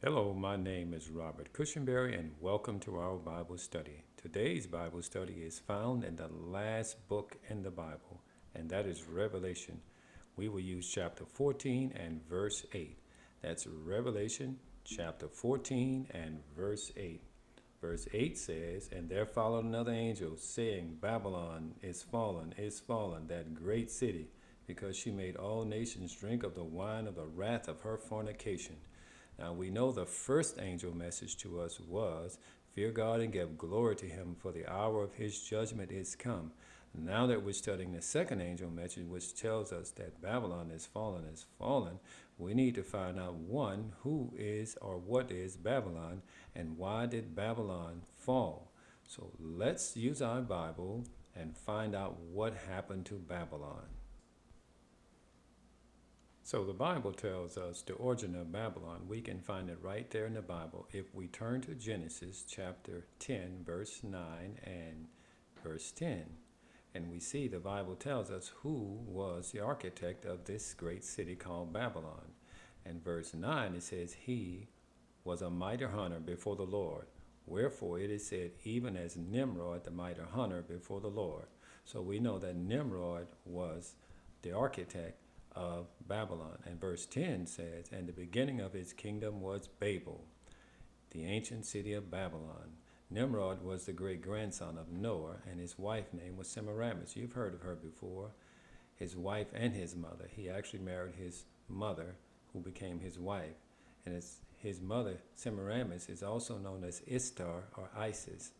Hello, my name is Robert Cushenberry, and welcome to our Bible study. Today's Bible study is found in the last book in the Bible, and that is Revelation. We will use chapter 14 and verse 8. That's Revelation chapter 14 and verse 8. Verse 8 says, "And there followed another angel, saying, Babylon is fallen, that great city, because she made all nations drink of the wine of the wrath of her fornication." Now we know the first angel message to us was, "Fear God and give glory to him, for the hour of his judgment is come." Now that we're studying the second angel message, which tells us that Babylon is fallen, we need to find out one, who is or what is Babylon, and why did Babylon fall? So let's use our Bible and find out what happened to Babylon. So the Bible tells us the origin of Babylon. We can find it right there in the Bible if we turn to Genesis chapter 10, verse 9 and verse 10. And we see the Bible tells us who was the architect of this great city called Babylon. In verse 9 it says, "He was a mighty hunter before the Lord. Wherefore it is said, even as Nimrod the mighty hunter before the Lord." So we know that Nimrod was the architect of Babylon. And verse 10 says, "And the beginning of his kingdom was Babel, the ancient city of Babylon." Nimrod was the great grandson of Noah, and his wife name was Semiramis. You've heard of her before. His wife and his mother. He actually married his mother, who became his wife. And his mother, Semiramis, is also known as Ishtar or Isis.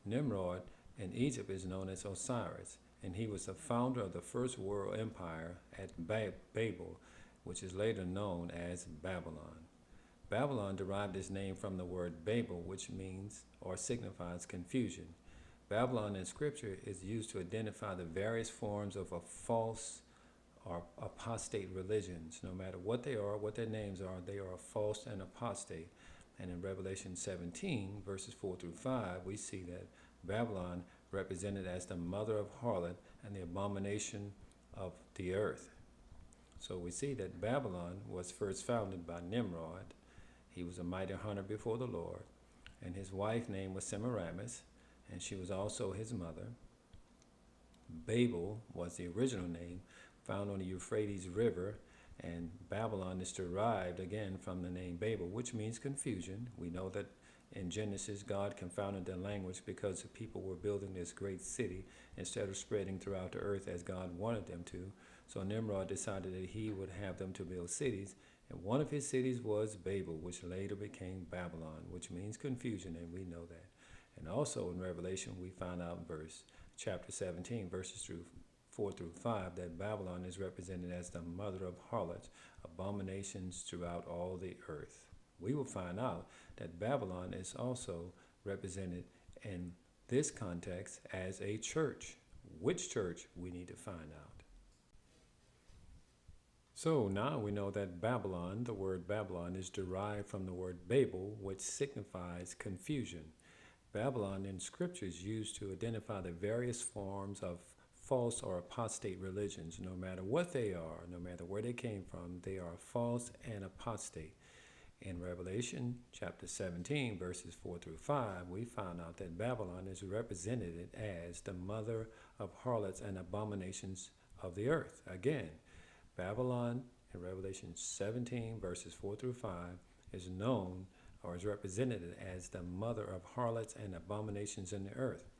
Nimrod in Egypt is known as Osiris, and he was the founder of the first world empire at Babel, which is later known as Babylon. Babylon derived its name from the word Babel, which means or signifies confusion. Babylon in Scripture is used to identify the various forms of a false or apostate religions. No matter what they are, what their names are, they are false and apostate. And in Revelation 17, verses 4 through 5, we see that Babylon represented as the mother of harlot and the abomination of the earth. So we see that Babylon was first founded by Nimrod. He was a mighty hunter before the Lord, and his wife name was Semiramis, and she was also his mother. Babel was the original name, found on the Euphrates River, and Babylon is derived again from the name Babel, which means confusion. We know that in Genesis, God confounded their language because the people were building this great city instead of spreading throughout the earth as God wanted them to. So Nimrod decided that he would have them to build cities, and one of his cities was Babel, which later became Babylon, which means confusion, and we know that. And also in Revelation, we find out in chapter 17, verses 4 through 5, that Babylon is represented as the mother of harlots, abominations throughout all the earth. We will find out that Babylon is also represented in this context as a church. Which church? We need to find out. So now we know that Babylon, the word Babylon, is derived from the word Babel, which signifies confusion. Babylon in Scripture is used to identify the various forms of false or apostate religions. No matter what they are, no matter where they came from, they are false and apostate. In Revelation chapter 17, verses 4 through 5, we found out that Babylon is represented as the mother of harlots and abominations of the earth. Again, Babylon in Revelation 17, verses 4 through 5, is known or is represented as the mother of harlots and abominations in the earth.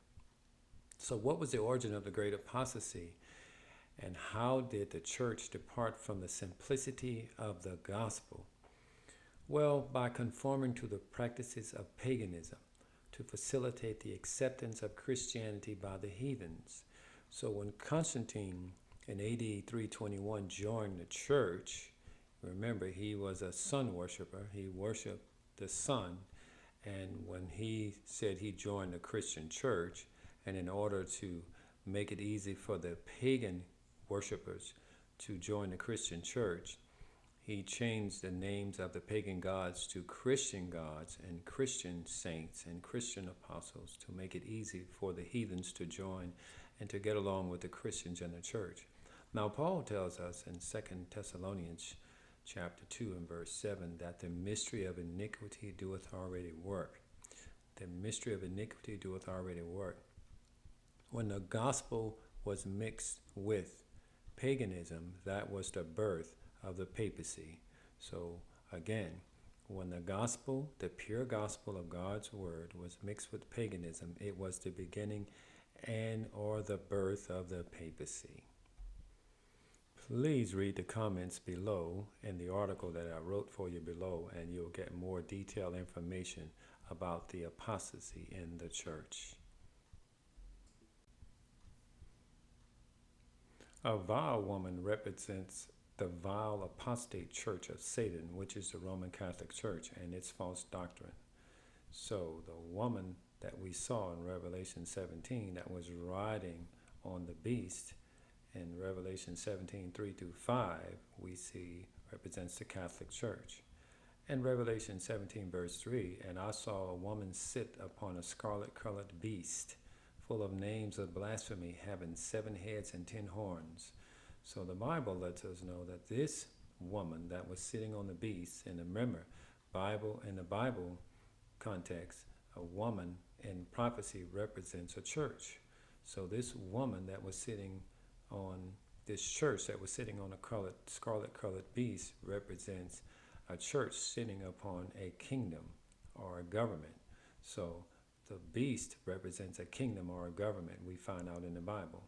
So what was the origin of the great apostasy? And how did the church depart from the simplicity of the gospel? Well, by conforming to the practices of paganism to facilitate the acceptance of Christianity by the heathens. So when Constantine in AD 321 joined the church, remember he was a sun worshiper. He worshiped the sun. And when he said he joined the Christian church, and in order to make it easy for the pagan worshipers to join the Christian church, he changed the names of the pagan gods to Christian gods and Christian saints and Christian apostles to make it easy for the heathens to join and to get along with the Christians in the church. Now, Paul tells us in 2 Thessalonians chapter 2 and verse 7, that the mystery of iniquity doeth already work. The mystery of iniquity doeth already work. When the gospel was mixed with paganism, that was the birth of the papacy. So again, when the gospel, the pure gospel of God's word, was mixed with paganism, it was the beginning and or the birth of the papacy. Please read the comments below in the article that I wrote for you below, and you'll get more detailed information about the apostasy in the church. A vile woman represents the vile apostate church of Satan, which is the Roman Catholic Church and its false doctrine. So the woman that we saw in Revelation 17 that was riding on the beast in Revelation 17, 3-5, we see represents the Catholic Church. In Revelation 17, verse 3, and I saw a woman sit upon a scarlet-colored beast, full of names of blasphemy, having 7 heads and 10 horns. So the Bible lets us know that this woman that was sitting on the beast, and remember, in the Bible context, a woman in prophecy represents a church. So this woman that was sitting on this church that was sitting on a scarlet-colored beast represents a church sitting upon a kingdom or a government. So the beast represents a kingdom or a government, we find out in the Bible.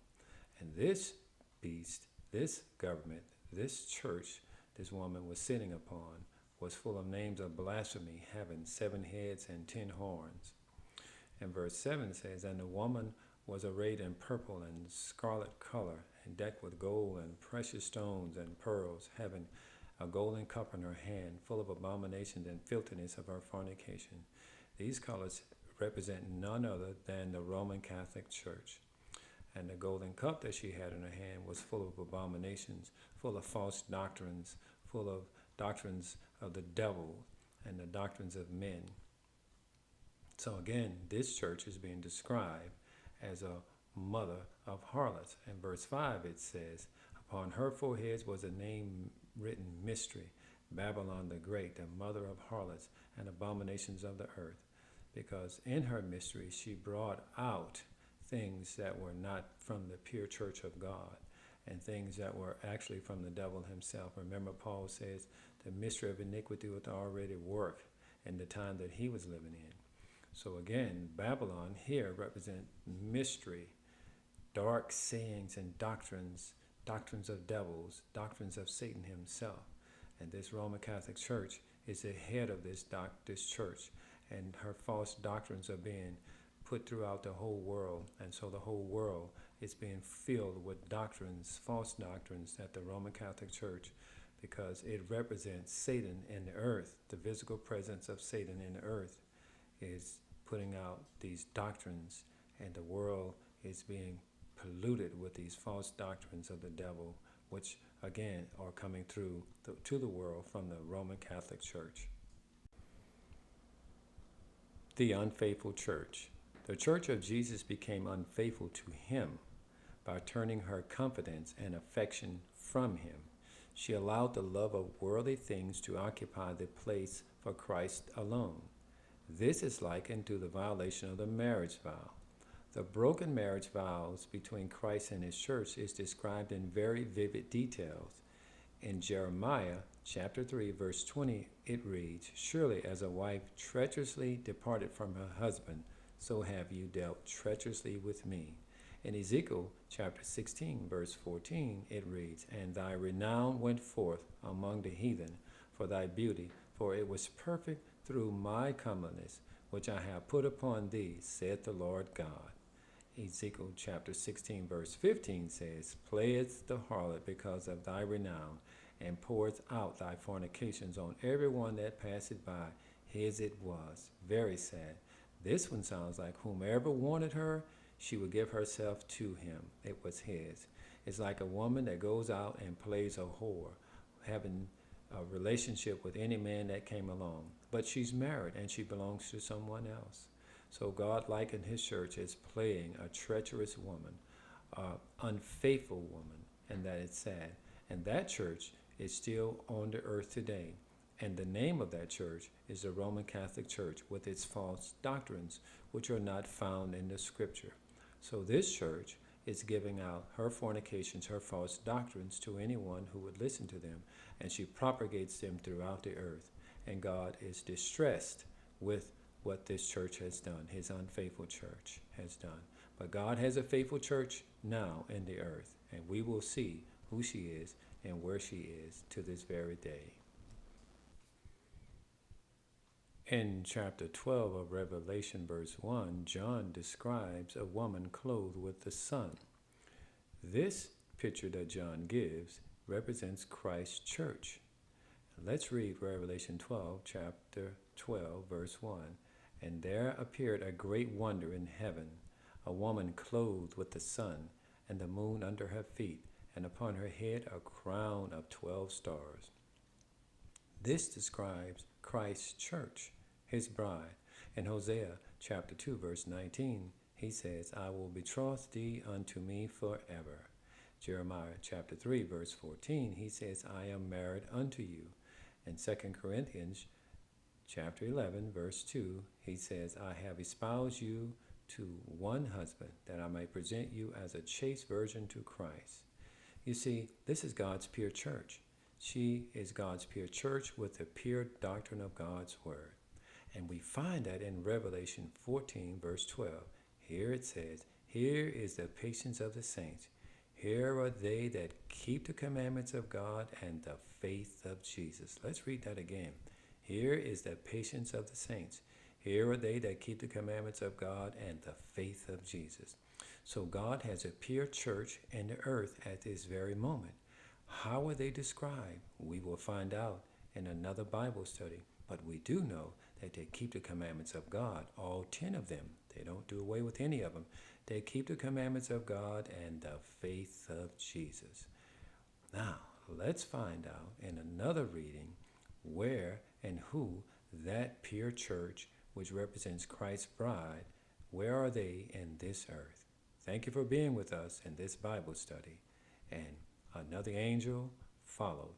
And this beast, this government, this church this woman was sitting upon was full of names of blasphemy, having 7 heads and 10 horns. And verse 7 says, and the woman was arrayed in purple and scarlet color, and decked with gold and precious stones and pearls, having a golden cup in her hand, full of abominations and filthiness of her fornication. These colors represent none other than the Roman Catholic Church. And the golden cup that she had in her hand was full of abominations, full of false doctrines, full of doctrines of the devil and the doctrines of men. So again, this church is being described as a mother of harlots. In verse 5 it says, upon her foreheads was a name written, Mystery, Babylon the Great, the mother of harlots and abominations of the earth. Because in her mystery she brought out things that were not from the pure church of God, and things that were actually from the devil himself. Remember, Paul says the mystery of iniquity would already work in the time that he was living in. So again, Babylon here represents mystery, dark sayings and doctrines of devils, doctrines of Satan himself. And this Roman Catholic Church is the head of this church, and her false doctrines are being put throughout the whole world. And so the whole world is being filled with doctrines, false doctrines at the Roman Catholic Church, because it represents Satan in the earth. The physical presence of Satan in the earth is putting out these doctrines, and the world is being polluted with these false doctrines of the devil, which again are coming through to the world from the Roman Catholic Church. The unfaithful church. The Church of Jesus became unfaithful to him by turning her confidence and affection from him. She allowed the love of worldly things to occupy the place for Christ alone. This is likened to the violation of the marriage vow. The broken marriage vows between Christ and his church is described in very vivid details. In Jeremiah chapter 3, verse 20, it reads, surely as a wife treacherously departed from her husband, so have you dealt treacherously with me. In Ezekiel chapter 16, verse 14, it reads, and thy renown went forth among the heathen for thy beauty, for it was perfect through my comeliness, which I have put upon thee, saith the Lord God. Ezekiel chapter 16, verse 15 says, playest the harlot because of thy renown, and pourest out thy fornications on every one that passeth by. His it was. Very sad. This one sounds like whomever wanted her, she would give herself to him. It was his. It's like a woman that goes out and plays a whore, having a relationship with any man that came along. But she's married and she belongs to someone else. So God likened his church as playing a treacherous woman, an unfaithful woman, and that it's sad. And that church is still on the earth today. And the name of that church is the Roman Catholic Church with its false doctrines, which are not found in the scripture. So this church is giving out her fornications, her false doctrines to anyone who would listen to them, and she propagates them throughout the earth. And God is distressed with what this church has done, his unfaithful church has done. But God has a faithful church now in the earth, and we will see who she is and where she is to this very day. In chapter 12 of Revelation, verse 1, John describes a woman clothed with the sun. This picture that John gives represents Christ's church. Let's read Revelation 12, chapter 12, verse 1. And there appeared a great wonder in heaven, a woman clothed with the sun, and the moon under her feet, and upon her head a crown of 12 stars. This describes Christ's church, his bride. In Hosea chapter 2, verse 19, he says, I will betroth thee unto me forever. Jeremiah chapter 3, verse 14, he says, I am married unto you. In 2 Corinthians chapter 11, verse 2, he says, I have espoused you to one husband, that I may present you as a chaste virgin to Christ. You see, this is God's pure church. She is God's pure church with the pure doctrine of God's word. And we find that in Revelation 14, verse 12. Here it says, here is the patience of the saints. Here are they that keep the commandments of God and the faith of Jesus. Let's read that again. Here is the patience of the saints. Here are they that keep the commandments of God and the faith of Jesus. So God has a pure church in the earth at this very moment. How are they described? We will find out in another Bible study. But we do know that they keep the commandments of God, all 10 of them. They don't do away with any of them. They keep the commandments of God and the faith of Jesus. Now, let's find out in another reading where and who that pure church, which represents Christ's bride, where are they in this earth? Thank you for being with us in this Bible study. And another angel followed